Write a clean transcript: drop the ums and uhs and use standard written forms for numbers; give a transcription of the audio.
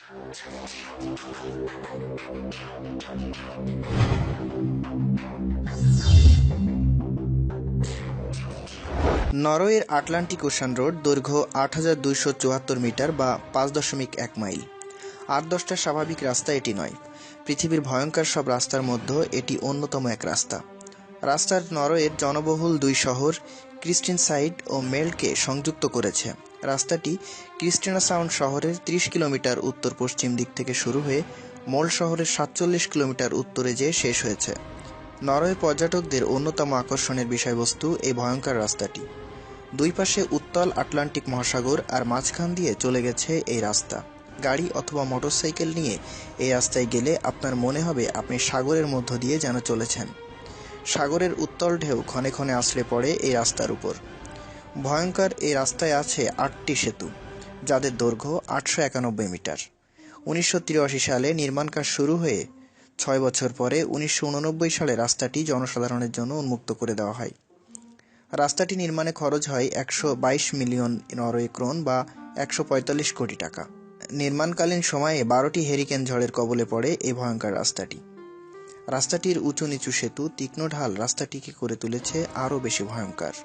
নরওয়ের Atlantic ocean road দৈর্ঘ্য ৮,২৭৪ metre বা ৫.১ মাইল। ৮-১০টা স্বাভাবিক রাস্তা এটি নয়। পৃথিবীর ভয়ঙ্কর সব রাস্তার মধ্যে এটি অন্যতম এক রাস্তা। রাস্তার নরওয়ের জনবহুল দুই শহর ক্রিস্টিনসাইড ও মেল্টকে সংযুক্ত করেছে। রাস্তাটি ক্রিস্টিনাসাউন্ড শহরের ৩০ কিলোমিটার উত্তর পশ্চিম দিক থেকে শুরু হয়ে মোল্ড শহরের ৪৭ কিলোমিটার উত্তরে যেয়ে শেষ হয়েছে। নরওয়ে পর্যটকদের অন্যতম আকর্ষণের বিষয়বস্তু এই ভয়ঙ্কর রাস্তাটি। দুই পাশে উত্তাল আটলান্টিক মহাসাগর আর মাঝখান দিয়ে চলে গেছে এই রাস্তা। গাড়ি অথবা মোটরসাইকেল নিয়ে এই রাস্তায় গেলে আপনার মনে হবে আপনি সাগরের মধ্য দিয়ে যেন চলেছেন। সাগরের উত্তাল ঢেউ ক্ষণে ক্ষণে আছড়ে পড়ে এই রাস্তার উপর। ভয়ঙ্কর এই রাস্তায় আছে ৮টি সেতু, যাদের দৈর্ঘ্য ৮৯১ মিটার। ১৯৮৩ সালে নির্মাণ কাজ শুরু হয়ে ৬ বছর পরে ১৯৮৯ সালে রাস্তাটি জনসাধারণের জন্য উন্মুক্ত করে দেওয়া হয়। রাস্তাটি নির্মাণে খরচ হয় ১২২ মিলিয়ন নরওয়ে ক্রোন বা ১৪৫ কোটি টাকা। নির্মাণকালীন সময়ে ১২টি হেরিকেন ঝড়ের কবলে পড়ে এই ভয়ঙ্কর রাস্তাটি। রাস্তাটির উঁচু নিচু সেতু, তীক্ষ্ণ ঢাল রাস্তাটিকে করে তুলেছে আরও বেশি ভয়ঙ্কর।